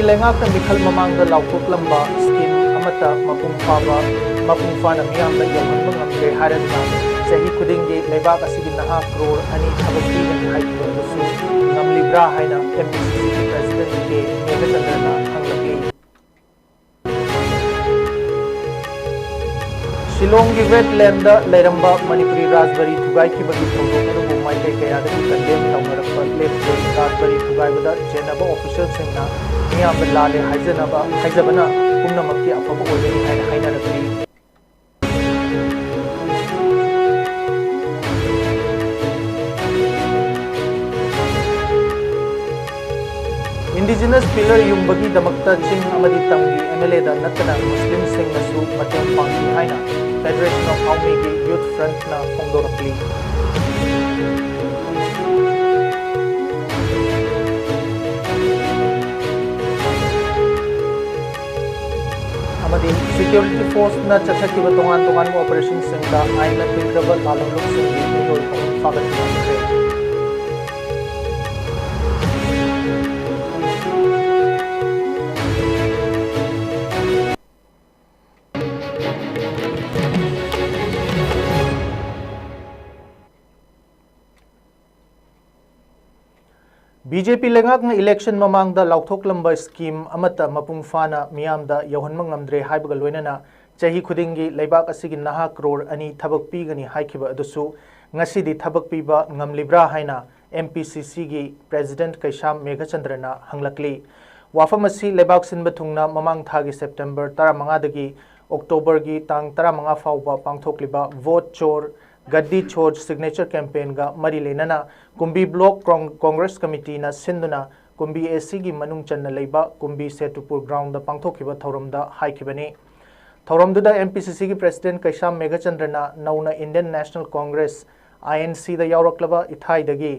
लेंगाकन मिखल ममांग लाउथोक्लंबा scheme अमता मपुंग फाना मियामदा यौहनबा ngamdre हारदुना चही खुदिंगी लेबाक असिगी नहा करोड़ अनि थबक पीगनी हाइबदुसु ngamlibra हाइना MPCC की प्रेसिडेंट के मेघचंद्रना हंगलगी शिलोंग की वेटलैंड लेरंबा मणिपुरी राजबरी थुगाई की बगी थोंदोक अदुबु माइकೈ कयादगी कंडेम तौनरप लेफ्टे राजबरी थुगाईबदा चेनबा ऑफिशियल सिंगना मियाम लाले हाइजबना पुनमक्की अफब ओइगनी हाइना हाइनरकली Indigenous pillar yumbagi damakta ching amadi tamgi MLA da natana Muslim sing nasu mateng pangki haina Federation of Aumegi Youth Front na phongdorakli amadi security force na chathakiba tongan operation sing da aina tilgraba lalolok sing ni yoi pang fagat kre BJP लेंगाकना election ममांगदा लाउथोक्लंबा scheme अमता मपुंग फाना मियामदा यौहनबा ngamdre हाइबगा लोइनना चही खुदिंगी लेबाक असिगी नहा करोड़ अनि थबक पीगनी हाइखिबा अदुसु ngасidi थबक पीबा ngamlibra हाइना MPCC की प्रेसिडेंट कैशाम मेघचंद्रना हंगलकली वाफम असि लेबाक सिनबा थुंगना ममांग थागी सेप्टेम्बर 15 दगी अक्टोबर की तांग 15 फाउबा पांगथोकलिबा वोट चोर गद्दी छोड़ सिग्नेचर कैंपेन का मरी लेना कुंभी ब्लॉक कांग्रेस कमिटी ना सिंधुना कुंभी एसी की मनुंग चन्न लेबा कुंभी सेतुपुर ग्राउंड पांगथोखिबा थौरमदा हाइखिबनी थौरमदुदा MPCC की प्रेसिडेंट कैशाम मेघचंद्रना नौना इंडियन नेशनल कांग्रेस INC दा यावरक्लबा इथाइदगी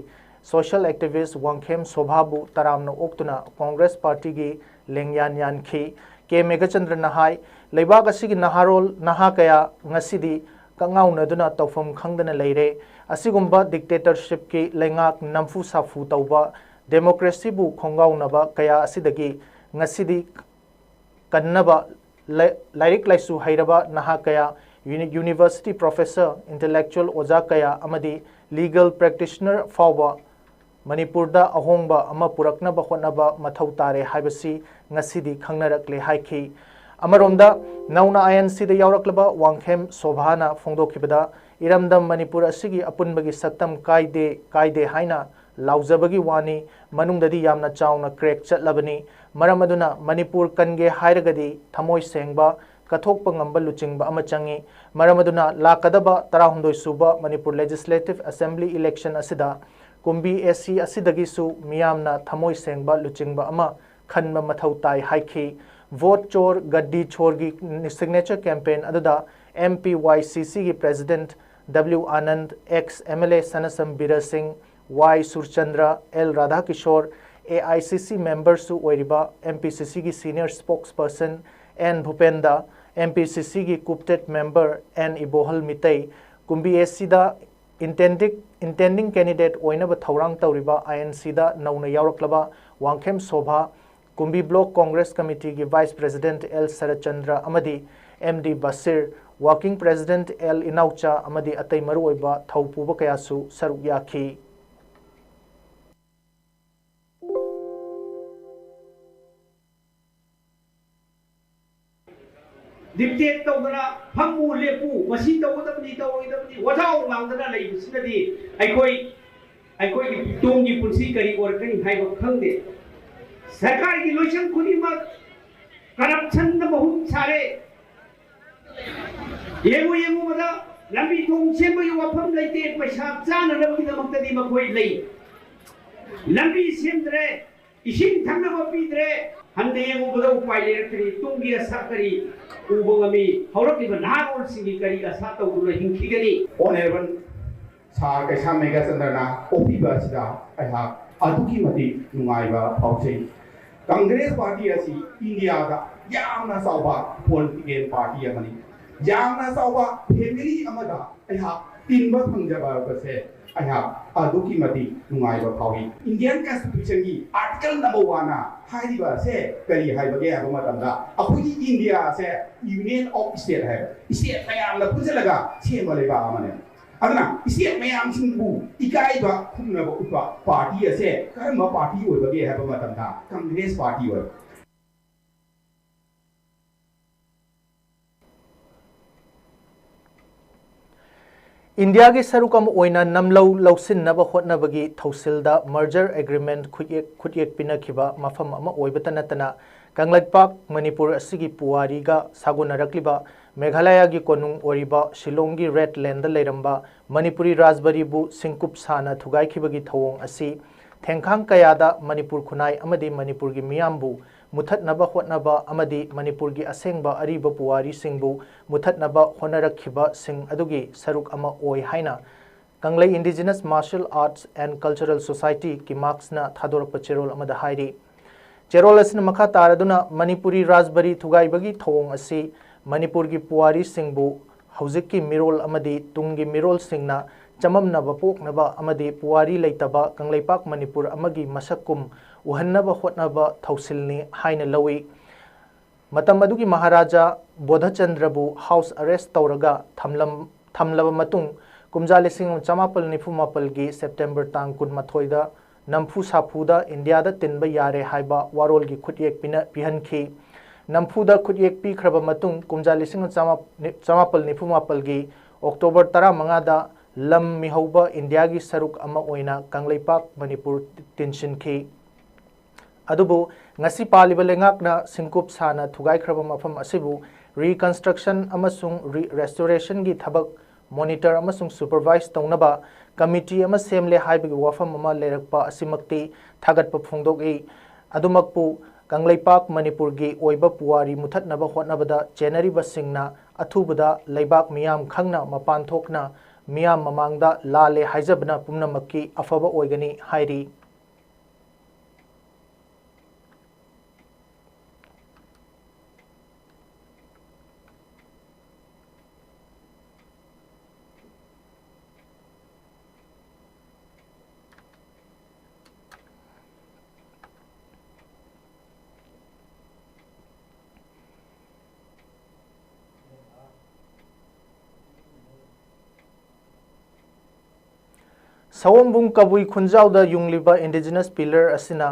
सोशल एक्टिविस्ट वांगखेम सोभाबु तरामना ओक्तुना कांग्रेस पार्टी की लेंगयान यानखी के मेघचंद्रना हाई लेबाक असिगी नहारोल नहा कया ngасidi कंगाउनदुना तौफम खंगदना लेरे असिगुम्बा डिक्टेटरशिप की लेंगाक नमफु साफु तौबा डेमोक्रेसी बु खोंगाउनबा कया असिदगी ngасidi कन्नबा लाइरिक लाइसु हैरबा नहा कया यूनिवर्सिटी प्रोफेसर इंटेलेक्चुअल ओजा कया अमदी लीगल प्रैक्टिशनर फाउबा मणिपुरदा अहोंगबा अमा पुरकनबा होनबा मथौ तारे हाइबसी ngасidi खंगनरकले हाइखी अमरोमदा नौना INC दा यावरक्लबा वांगखेम सोभाना फोंदोखिबदा इरमदम मणिपुर असिगी अपुनबगी सक्तम कायदे हाइना लाउजबगी वानी मनुंगददी यामना चावना क्रेक चटलबनी मरम अदुना मणिपुर कनगे हाइरगदी थमोय सेंगबा कथोकपा ngamba लुचिंगबा अमा चंगी मरम अदुना लाकदबा 19 सुबा मणिपुर लेजिस्लेटिव असेंबली इलेक्शन असिदा कुंभी एसी असिदगिसु मियामना थमोय सेंगबा लुचिंगबा अमा खनबा मथौ ताई हाइखी वोट चोर गड्डी छोर की सिग्नेचर कैंपेन अदुदा MPYCC की president W Anand ex MLA Sanasam Bir Singh Y Surchandra L Radha Kishore AICC members ओइरिबा MPCC की senior spokesperson N Bhupenda MPCC की कुपटेट member N Ibohal Meitei Kumbi AC दा इंटेंडिंग कैंडिडेट ओइनबा थौरांग तौरिबा INC दा नौना यावरक्लबा वांगखेम शोभा कुंभी ब्लॉक कांग्रेस कमिटी की वाइस प्रेसिडेंट L शरदचंद्र अमदी MD Basir working president L Inaocha अमदी अतै मरुओइबा थौपुबा कयासु सरुक याखी डिक्टेट तौदना फमु लेपु मसी तौदबनी तौइदबनी वजाउ लांदना लेबसिनदी अखोई तुंगी पुंसी करी ओरकनी हाइबो खंगदे सरकार की लोचन खुदीमक करप्शन द बहुत सारे येगु मदा लंबी थोंग सेमबगी वफम लेते पैसा चाननबगीदमक्तदी मखोई लई लंबी सेमद्रे इसिंग थंगनबा पीद्रे हंदे येगु बदा उपाय लेरकरी तुंगी असा करी उबगमी हौरकलिबा नारोल सिंगी करी असा तौदुला हिंखिगनी ऑनरेबल सार कैसा मेघचंद्रना ओपीबासिदा अहा अदुकी मति नुंगाइबा फाउसे कांग्रेस पार्टी असी इंडिया का यामना साउबा पॉलिटिकल पार्टी अमनी यामना साउबा फैमिली अमदा अहा तिनबा फंगजबा बसे अहा अदुकी मति नुंगाइबा फाउई इंडियन कॉन्स्टिट्यूशन की आर्टिकल नंबर 1 हाइरिबा से करी हाइबगे हाबा मतमदा अखुगी इंडिया से यूनियन ऑफ स्टेट है स्टेट मयाम ला पुजलगा सेम लेबा अमने अदना स्टेट मयाम सिंबु इकाइबा खुनबा उठा पार्टी से करम पार्टी ओइबगे हाबा मतमदा कांग्रेस पार्टी ओइ इंडिया की सरुकम ओइना नमलौ लौसिननब होटनबगी थौसिलदा मर्जर एग्रीमेंट खुयेक पिनखिबा मफम अमा ओइबता नतना कांगलाइपाक मणिपुर असिगी पुवारीगा सागोनरक्लिबा मेघालय की कोनुंग ओरिबा शिलोंगी रेड लैंड लेरंबा मणिपुरी राजबरीबु सिंकुप साना थुगाइखिबगी थवोंग असि थेंखांग कयादा मणिपुर खुनाई अमदी मणिपुर की मियामबु मुथतनबा होटनबा अमदी मणिपुर की असेंगबा अरिबा पुवारी सिंगबु मुथतनबा होनरखिबा सिंग अदुगी सरुक अमा ओइ हाइना Kanglei indigenous martial arts and cultural society की मार्क्सना थादोरप चेरोल अमदा हाइरी चेरोल असिन मखा तारदुना मणिपुरी राजबरी थुगाइबगी थवोंग असि मणिपुर की पुवारी सिंगबु हौजिक मिरोल अमदी तुंगी मिरोल सिंगना चममनबा पोकनबा अमदी पुवारी लेतबा कंगलैपाक मणिपुर अमगी मसकुम उहन्नबा होटनबा थौसिलनी हाइना लवी मतम अदुगी महाराजा बोधचंद्रबु हाउस अरेस्ट तौरगा थमलबा मतुंग कुमजा 1994 की सेप्टेम्बर तांग 18 नम्फू साफूदा इंडिया तिनबा यारे हाइबा वारोल की खुटियेक पिहनखी नम्फूदा खुटियेक पीख्रबा मतुंग कुमजा 1994 की अक्टोबर 15 लम मिहौबा इंडिया की सरुक अमा ओइना कांगलैपाक मणिपुर तिनसिनखी अदुबु ngasi पालिबा लेंगाकना सिंकुप साना थुगाइख्रबा मफम असिबु रिकंस्ट्रक्शन अमसुंग रेस्टोरेशन की थबक मॉनिटर अमसुंग सुपरवाइज तौनबा कमिटी अमा सेमले हाइबगी वाफम अमा लेरकपा असिमक्ति थागतपा फोंदोगई अदुमकपु कांगलैपाक मणिपुर की ओइबा पुवारी मुथतनबा होटनबदा चेनरिबा सिंगना अथुबदा लैबाक मियाम खंगना मपान थोकना मियाम ममांगदा लाले हाइजबना पुमनमक्की अफबा ओइगनी हाइरी सवोंबुंग कबुई खुंजाउदा युंगलिबा इंडिजिनस पिलर असिना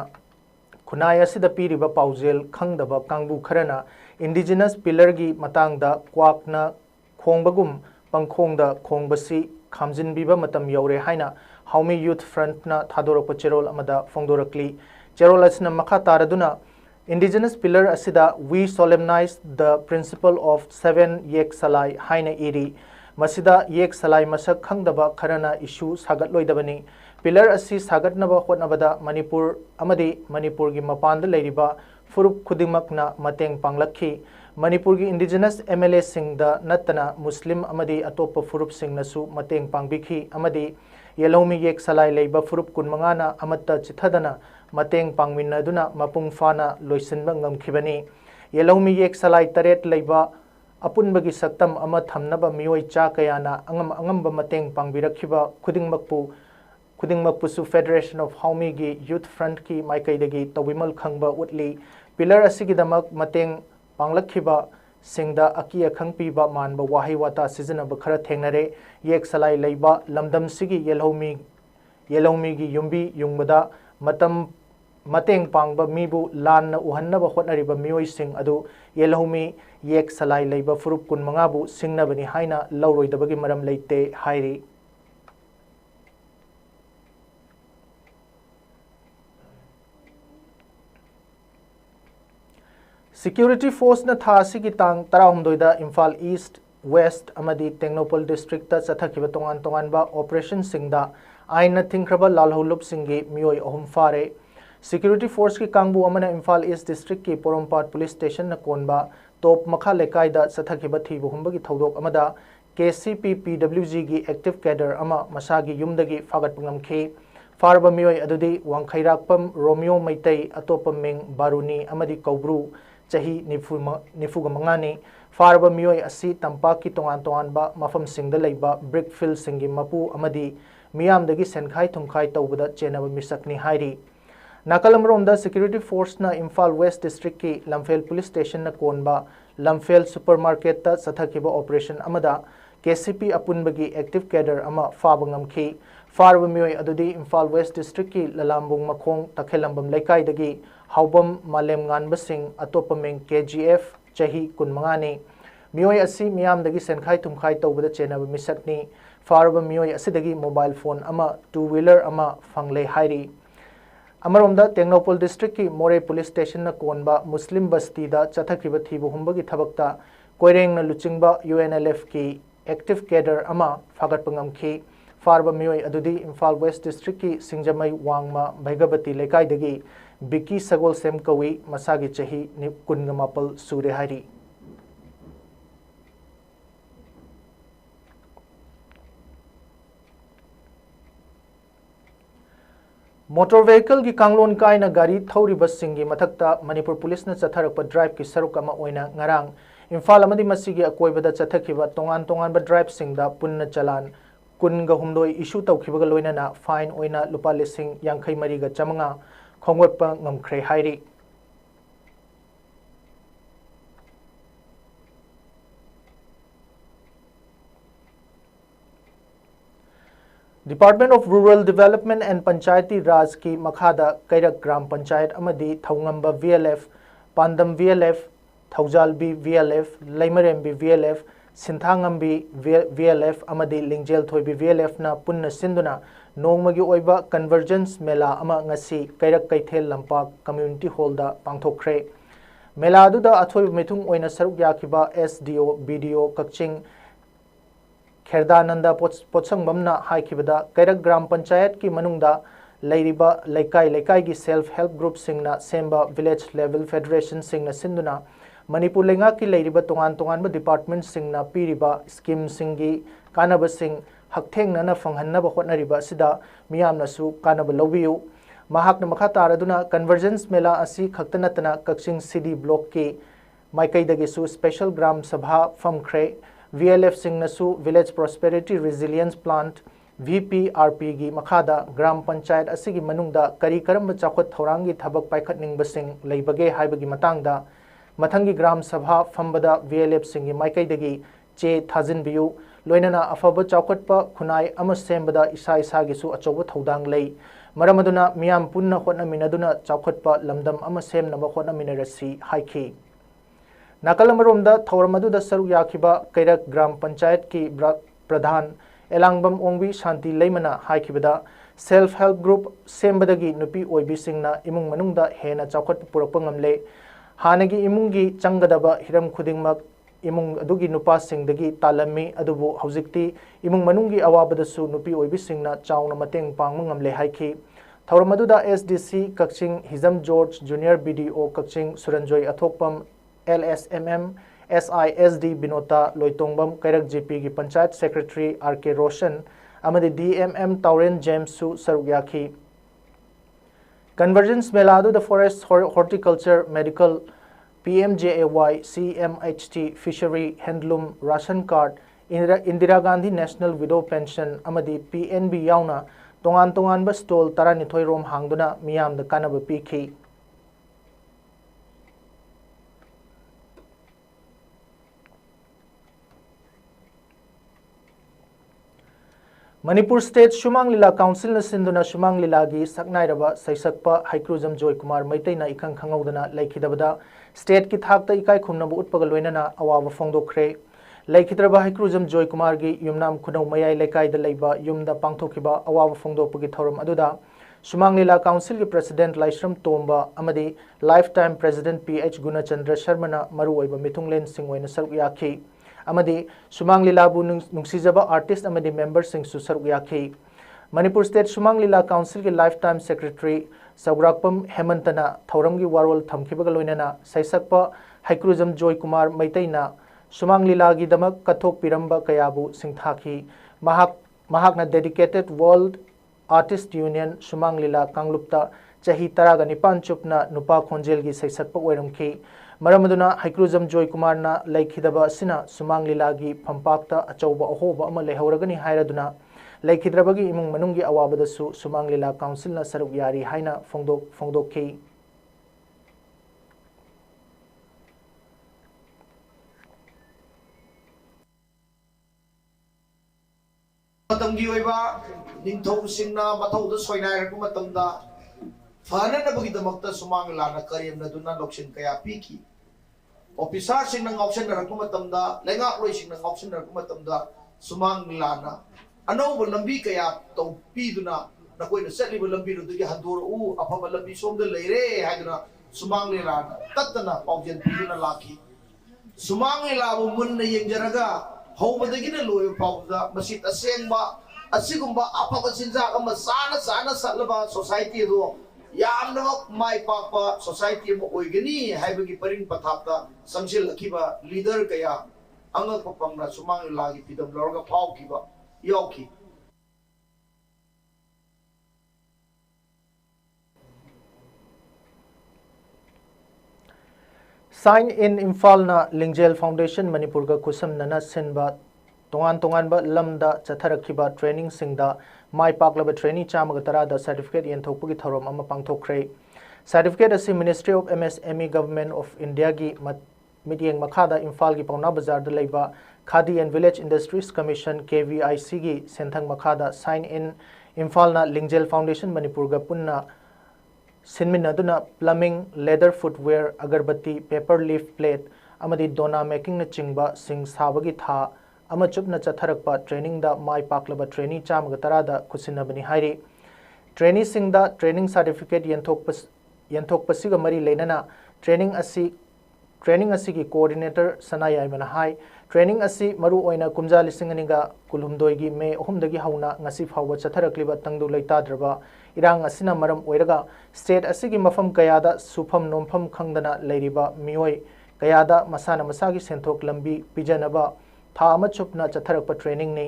खुनाय असिदा पीरिबा पाउजेल खंगदबा कांगबु खरना इंडिजिनस पिलर की मतांगदा क्वाकना खोंबगुम पंखोंगदा खोंबसी खामजिनबिबा मतम यौरे हाइना हाउमी यूथ फ्रंटना थादोरप चेरोल अमदा फोंदोरक्ली चेरोल असिना मखा तारदुना इंडिजिनस पिलर असिदा we solemnise the principle of 7 येक सलाई हाइना इरी मसिदा येक सलाई मसक खंगदबा खरना इशू सागतलोइदबनी पिलर असि सागतनबा होटनबदा मणिपुर अमदी मणिपुर की मपानद लेरिबा फुरुप खुदिमकना मतेंग पांगलखी मणिपुर की इंडिजिनस एमएलए सिंगदा नतना मुस्लिम अमदी अतोप फुरुप सिंगनसु मतेंग पांगबिखी अमदी येलौमी येक सलाई लेबा फुरुप कुनमंगाना अमत्ता चिथदना मतेंग पांगमिनदुना मपुंग फाना लोइसिनबा ngमखिबनी येलौमी येक सलाई तरेट लेबा अपुनबगी सक्तम अमा थमनबा मियोय चा कयाना अंगम मतेंग पांगबिरखिबा खुदिंगमकपुसु फेडरेशन ऑफ हाउमी की यूथ फ्रंट की माइकैदगी तौबिमल खंगबा उतली पिलर असिगिदमक मतेंग पांगलखिबा सिंगदा अकी अखंग पीबा मानबा वाही वाता सिजनब खरा थेंगनरे येक सलाई लेबा लमदम सिगी येलौमी की युंबी युंगबदा मतम मतेंग पांगबा मीबु लान उहन्नबा होटनरिबा मियोय सिंग अदु येलौमी येक सलाई लेबा फुरुप कुनमंगाबु सिंगनबनी हाइना लौरोइदबगी मरम लेते हाइरी सिक्योरिटी फोर्स न था की तांग 13 इम्फाल ईस्ट वेस्ट अमदी टेक्नोपल डिस्ट्रिक्ट चथखिबा तोंगान तोंगानबा ऑपरेशन सिंगदा आइन थिंख्रबा लालहौलुप सिंगी मियोय अहुम फारे सिक्योरिटी फोर्स की कांगबु अमना इम्फाल ईस्ट डिस्ट्रिक्ट की पोरोमपाट पुलिस स्टेशन न कोनबा टॉप मखा लेकायदा चथखिबा थीबु हुंबगी थौदोक अमदा केसीपी पीडब्ल्यूजी की एक्टिव कैडर अमा मसागी युमदगी फागत पंगमखी फारबा मियोय अदुदी वांखैराकपम रोमियो मैतै अतोप मिंग बारुनी अमदी कौब्रू चाही निफुग मंगानी फारबा मियोय असी तंपाक की तोंगान तोंगानबा मफम सिंगदा लेबा ब्रिक फिल सिंगी मपू अमदी मियामदगी सेनखाई थुमखाई तौबदा चेनबा मिसकनी हाइरी नाकलमरोमदा सिक्योरिटी फोर्स ना इम्फाल वेस्ट डिस्ट्रिक्ट की लमफेल पुलिस स्टेशन ना कोनबा लमफेल सुपरमार्केट ता सथकिबा ऑपरेशन अमदा केसीपी अपुनबगी एक्टिव कैडर अमा फाबंगमखी फारब मियोय अदुदी इम्फाल वेस्ट डिस्ट्रिक्ट की ललामबुंग मखोंग तखेलंबम लेकाइदगी हाउबम मालेम गानबसिंग अतोपमें केजीएफ चही कुनमंगानी मियोय असि मियामदगी सेनखाई तुमखाई तौबदा चेनब मिसकनी फारब मियोय असिदगी मोबाइल फोन अमा टू व्हीलर अमा फंगले हाइरी अमरोमदा टेंगनौपल डिस्ट्रिक्ट की मोरे पुलिस स्टेशन न कोनबा मुस्लिम बस्ती दा चथखिबा थीबु हुंबगी थबकता कोइरेंग न लुचिंगबा यूएनएलएफ की एक्टिव कैडर अमा फागतपंगमखी फारब मियोय अदुदी इम्फाल वेस्ट डिस्ट्रिक्ट की सिंजमई वांगमा भैगबती लेकाइदगी बिकी सगोल सेम कवी मसागी चही कुनगमापल सूरे हारी मोटर व्हीकल की कांगलोन कायना गाड़ी थौरिबसिंगी मथक्ता मणिपुर पुलिस न चथरक ड्राइव की सरुक अमा ओइना ngarang इम्फाल अमदी मसीगी अकोइबदा चथखिबा तोंगान तोंगानबा ड्राइव सिंगदा पुन्न चलान कुनगा हुमदोय इशू तौखिबगा लोइनाना फाइन ओइना लुपा लिसिंग यांखै मरीगा चमंगा खोंगवटपा ngamkhre हाइरी department of rural development and panchayati raj की मखादा कैरक ग्राम पंचायत अमदी Thoungamba VLF Pandam VLF Thoujalbi VLF Leimarembi VLF Sinthangambi VLF अमदी लिंगजेल थोइबी वीएलएफ ना पुन्न सिंदुना नोंगमगी ओइबा कन्वर्जेंस मेला अमा ngasi कैरक कैथेल लंपाक कम्युनिटी हॉल दा पांथोखरे मेला अदुदा अथोइब मिथुंग ओइना सरुक याखिबा एसडीओ बीडीओ कक्चिंग खेरदानंदा पोचंगबमना हाइखिबदा कैरक ग्राम पंचायत की मनुंगदा लैरिबा लेकाई लेकाई की सेल्फ हेल्प ग्रुप सिंगना सेंबा विलेज लेवल फेडरेशन सिंगना सिंदुना मणिपुर लेंगा की लैरिबा तोंगान तोंगानबा डिपार्टमेंट सिंगना पीरिबा स्कीम सिंगी कानबा सिंग हकथेंगना फंगहन्नबा होटनरिबा सिदा मियामनसु कानबा लौबियु महाकना मखा तारदुना कन्वर्जेंस मेला असी खक्तनतना कक्सिंग सिटी ब्लॉक की माइकैदगिसु स्पेशल ग्राम सभा फमख्रे VLF सिंगनसु village prosperity resilience plant VPRP की मखादा ग्राम पंचायत असिगी मनुंगदा करी करम चाखत थौरांगी थबक पाइखतनिंगबसिंग लेबगे हाइबगी मतांगदा मथंगी ग्राम सभा फंबदा VLF सिंगी माइकैदगी चे थाजिनबियु लोइनना अफब चाखतपा खुनाई अम सेंबदा इसा इसागिसु अचौब थौदांग लई मरमदुना मियाम पुन्ना होटनमिनदुना चाखतपा लमदम अम सेमनबा होटनमिनरसी हाइखी नाकलमरोमदा थौरमदुदा सरुक याखिबा कैरक ग्राम पंचायत की प्रधान एलांगबम ओंबी शांति लैमना हाइखिबदा सेल्फ हेल्प ग्रुप सेंबदगी नुपी ओइबिसिंगना इमुंग मनुंगदा हेना चाखत पुरकपा ngamle हानगी इमुंगी चंगदबा हिरम खुदिंगमक इमुंग अदुगी नुपा सिंगदगी तालमी अदुबु हौजिक्ति इमुंग मनुंगी अवाबदसु नुपी ओइबिसिंगना चाउना मतेंग पांगम ngamle हाइखि थौरमदुदा SDC Kakching Hijam George junior BDO Kakching Suranjoy Athokpam LSMM SISD Binota Loitongbam Kairak GP की पंचायत सेक्रेटरी RK रोशन अमदी DMM ताउरेन जेम्सु सरुयाखी कन्वर्जेंस मेलादु द forest horticulture medical PMJAY CMHT fishery handloom ration card Indira Gandhi national widow pension अमदी PNB याउना तोंगान तोंगान स्टॉल 12 रोम हांगदुना मियाम द कानब पीखी मणिपुर स्टेट शुमांग लीला काउंसिल न सिंधुना शुमांग लीला की सकनाइरबा सैसकपा हाइक्रुजम जॉय कुमार मैतैना इखंग खंगौदना लैखिदबदा स्टेट की थाकता इकाई खुमनबु उत्पगल लोइनना अवाब फोंदोखरे लैखिद्रबा हाइक्रुजम जॉय कुमार की युमनाम खुनौ मयाई लेकाइदा लैबा युमदा पांगथोखिबा अवाब फोंदोपगी थौरम अदुदा शुमांग लीला काउंसिल की प्रेसिडेंट लाइश्रम तोंबा अमदी lifetime president PH Gunachandra शर्मना मरु ओइबा मिथुंगलेन सिंह ओइना सरुक याखी अमदी शुमांग लीलाबु नुंगसीजबा आर्टिस्ट अमदी मेंबर सिंह सरुक याखी मणिपुर स्टेट शुमांग लीला काउंसिल की लाइफ टाइम सेक्रेटरी सौग्राकपम हेमंतना थौरम की वारोल थमखिबगा लोइनना सैसकपा हाइक्रुजम जॉय कुमार मैतैना शुमांग लीला की दमक कथोक पिरंबा कयाबु सिंथाखी महाकना dedicated world artist union Shumang लीला कांगलुप्ता चही 19 चुपना नुपा खोंजेल की सैसकपा ओइरमखी मरमदुना हाइक्रुजम जॉय कुमार ना लैखिदबा सिना सुमांग लीला की फंपाक्ता अचौबा अहोबा अमा लेहौरगनी हायरदुना लेखिद्रबगी इमुंग मनुंगी अवाबदसु सुमांग लीला काउंसिल ना सरुक यारी हाइना फोंदोखी मतंगी ओइबा निंथौसिंगना मथौदा सोइनायरकु मतंदा फननबगिदमक्ता सुमांग लाना करेमनदुना लोक्सिन कया पीकी ऑफिसर सिंह ngausinरकु मतंदा लेंगा लोइसिंग ngausinरकु मतंदा सुमांग लाना अनौब लंबी कया तो पीदुना नकोइना चलिबा लंबी रुदुगी हंदोरउ अफबा लंबी सोमदा लेरे हाइदुना सुमांग लाना तत्तना पाउजेन पीदुना लाखी सुमांग लाबु मुन्न येंजरगा हौबदगिना लोय पाउदा मसी तसेंबा असिगुंबा अफबा सिंजाक अमा साना साना सलबा सोसाइटी दो यामनमक माय पापा सोसाइटी म ओइगनी हाइबगी परिंग पथापता संगसिल लखिबा लीडर कया अंगक पंगना सुमांग लागी पिदम लौरगा फाउखिबा याउखी साइन इन इम्फाल ना लिंगजेल फाउंडेशन मणिपुर का खुसम नना सिनबा तोंगान lambda चथरखिबा training सिंगदा my पाकलबा trainee चामग तरादा certificate यंथोकपुगी थौरम अमा पांगथोखरे सर्टिफिकेट असी ministry of MSME government of India की मिटिंग मखादा इम्फाल की पौना बाजार द लेबा khadi and village industries commission KVIC की सेंथंग मखादा साइन इन इम्फाल ना लिंगजेल फाउंडेशन मणिपुर का पुन्ना सिनमिनदुना प्लमिंग लेदर फुटवेयर अगरबत्ती पेपर लीफ प्लेट अमदी दोना मेकिंग न चिंगबा सिंग साबगी था अमा चुपना चथरकपा ट्रेनिंग दा माय पाकलबा ट्रेनी चामग तरादा खुसिनबनी हाइरी ट्रेनी सिंग दा ट्रेनिंग सर्टिफिकेट यंथोकपसिगा मरी लेनना ट्रेनिंग असी की कोऑर्डिनेटर सनायायमना हाई ट्रेनिंग असी मरु ओइना कुमजा लिसिंगनिगा कुलुमदोइगी मे अहुमदगी हौना ngasi फावबा चथरकलिबा तंगदु लैताद्रबा इरांग असिना मरम ओइरगा स्टेट असिगी मफम कयादा सुफम नोमफम खंगदना लैरिबा मियोय कयादा मसाना मसागी सेंथोक लंबी पिजनबा था अमा चुपना चथरकपा ट्रेनिंग ने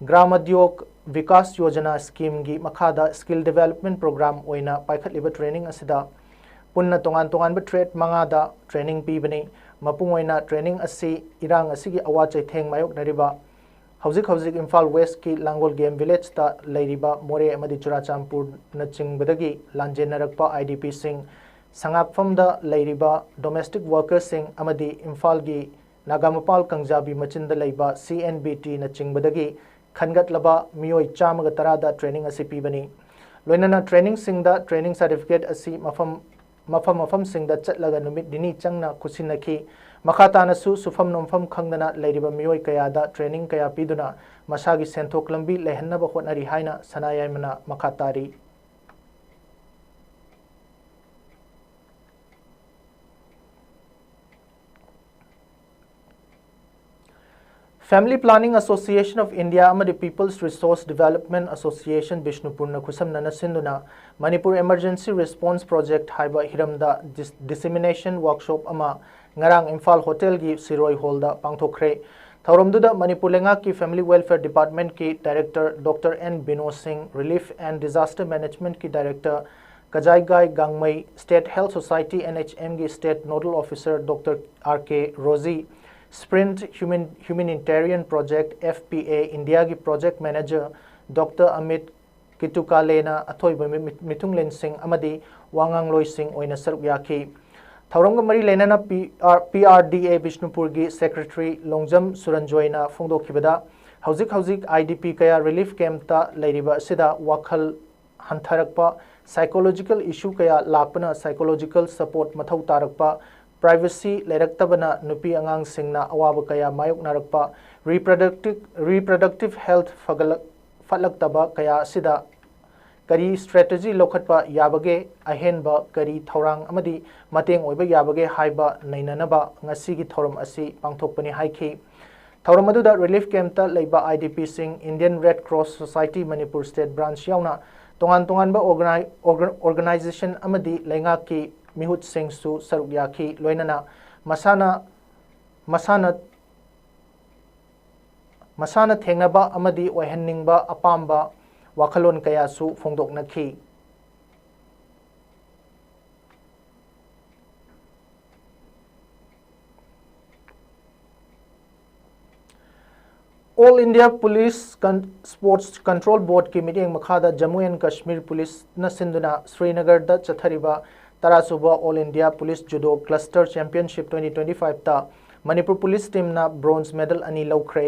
ग्रामोद्योग विकास योजना स्कीम की मखादा स्किल डेवलपमेंट प्रोग्राम ओइना पाइखतलिबा ट्रेनिंग असिदा पुन्ना तोंगान ट्रेड मंगादा ट्रेनिंग पीबनी मपुंग ओइना ट्रेनिंग असी इरांग असिगी अवा चैथेंग मायोकनरिबा हौजिक इम्फाल वेस्ट की लांगोल गेम विलेज ता लैरिबा मोरे अमदी चुराचांपुर नचिंगबदगी लांजेनरकपा IDP सिंह संगाकफमदा लैरिबा डोमेस्टिक वर्कर्स सिंह अमदी इम्फाल की नागामपाल कंजाबी मचिंद लैबा CNBT नचिंगबदगी खनगतलबा मियोय चामग तरादा ट्रेनिंग असी पीबनी लोइनना ट्रेनिंग सिंगदा ट्रेनिंग सर्टिफिकेट असी मफम सिंगदा चटलगा नुमित दिनी चंगना खुसिनखी मखातानसु सुफम नोमफम खंगदना लैरिबा मियोय कयादा ट्रेनिंग कया पीदुना मसागी सेंथोक लंबी लेहन्नबा होटनरी हाइना सनायायमना मखातारी Family Planning Association of India amadi People's Resource Development Association Bishnupurna khusam nana sinduna Manipur Emergency Response Project haiba hiramda dissemination workshop ama ngarang Imphal Hotel gi Siroi Hall da pangthokre thauramduda Manipur lenga ki Family Welfare Department ki Director Dr. N. Bino Singh, Relief and Disaster Management ki Director Kajaigai Gangmai, State Health Society NHM ki State Nodal Officer Dr. R.K. Rosie, Sprint Humanitarian Project FPA India की Project Manager Dr. Amit Kitukalena अथोइब मिथुंगलेन Singh अमदी वांगांगलोई Singh ओइना सरुक याखी थौरंग मरी लेनना PRDA Bishnupur की secretary Longjam सुरंजोइना फोंदोखिबदा हौजिक IDP कया relief camp ता लैरिबा सिदा वाखल हंथरकपा psychological issue कया लापना psychological support मथौ तारकपा privacy लेरक्तबना नुपी अंगांग सिंगना अवाब कया मायोकनारकपा रिप्रोडक्टिव हेल्थ फलक्तबा कया सिदा करी स्ट्रेटजी लौखटपा याबगे अहेनबा करी थौरांग अमदी मतेंग ओइबा याबगे हाइबा नैननबा ngasi gi thoram asi pangthokpani haikhi thoram aduda relief camp ta leiba IDP sing Indian Red Cross Society Manipur State Branch yauna tongan ba organization amadi lenga ki mihut sing su saruk yakhi loinana masana thengnaba amadi oihanningba apamba wakhalon kaya su phongdoknakhi All India Police Sports Control Board की meeting मखादा Jammu and Kashmir police न सिंधुना श्रीनगर दा चथरिबा तरासुबा all India police judo cluster championship 2025 ता Manipur police team ना bronze medal अनि लौख्रे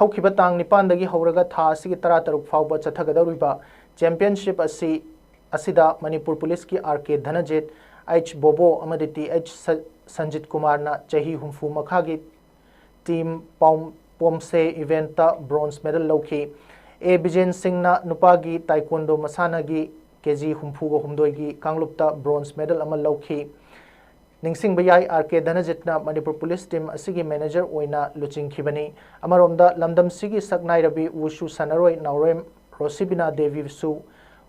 हौखिबा तांग निपान दगी हौरगा था असि तरा तरुक फाउबा चथगदौरिबा चैंपियनशिप असिदा मणिपुर पुलिस की आर.के. धनजित एच बोबो अमदि टी.एच. संजित कुमार ना चही हुंफु मखागी टीम पोमसे इवेंट ब्रोंज मेडल लौखी ए बिजेन सिंह ना नुपागी ताइक्वांडो मसानागी केजी हुंफुगो हुमदोगी कांगलुप्ता ब्रोंज मेडल अमल लौखी निंगसिंग बयाई आर.के. धनजितना मणिपुर पुलिस टीम असिगी मैनेजर ओइना लुचिंखिबनी अमरोमदा लमदम सिगी सकनाइरबी वुशु सनरोय नाउरेम रोसिबिना देवी सु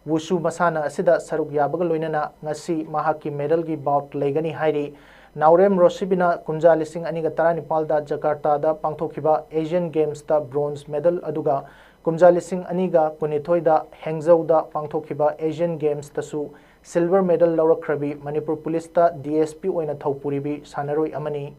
वुशु मसाना असिदा सरुक याबग लोइनना ngasi mahaki medal gi bout legani hairi नाउरेम रोसिबिना कुंजा लिसिंग अनिगा तरा निपालदा जकार्ता दा पांथोखिबा एशियन गेम्स दा ब्रोंज मेडल अदुगा कुंजा लिसिंग अनिगा कुनिथोइदा हेंगजौदा पांथोखिबा एशियन गेम्स तसु सिल्वर मेडल लौरख्रबी मणिपुर पुलिस दा डीएसपी ओइना थौपुरिबी सानरोय अमनी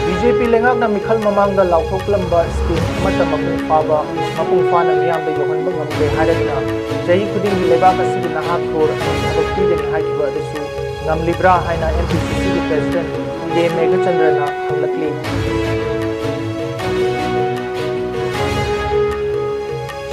बीजेपी लेंगाकना मिखल ममांगदा लाउथोकलंबा स्कीम अमता मपुंग फाना मियामदा योहनबा ngamde हाइरदना चही खुदिंगी लेबाक असिगी नहा करोड़ थबक पीगनी हाइखिबा अदसु ngamlibra हाइना एमपीसीसी की प्रेसिडेंट ये मेघचंद्रना हंगलकली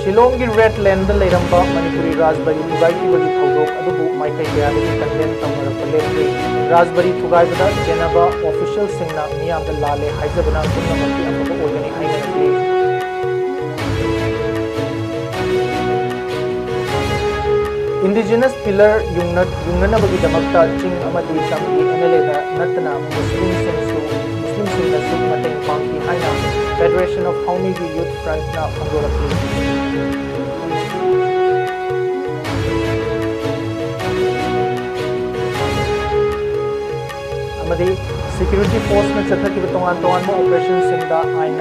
शिलोंग की रेड लैंड लेरंबा मणिपुरी राजबरी थुगाई की बगी थौदोक अदुबु माइकई कयादगी कंडेम तमरप लेत्री राजबरी थुगाईबदा जेनबा ऑफिशियल सिंगना मियामदा लाले हाइजबना पुनमकी अफबो ओगनी हाइनरकली इंडिजिनस पिलर युंगनबगी दमकता चिंग अमदी तमगी एमएलए दा नतना मुस्लिम सिंगसु मतेंग पांगी हाइना फेडरेशन ऑफ हाउमीगी यूथ फ्रंट ना फंगोरकली सिक्योरिटी फोर्स में चथक तोान ऑपरेशन आइन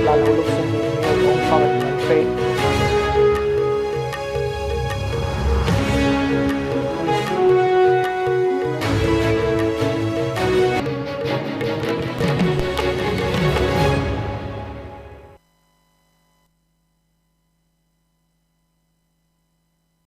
लालहौलुक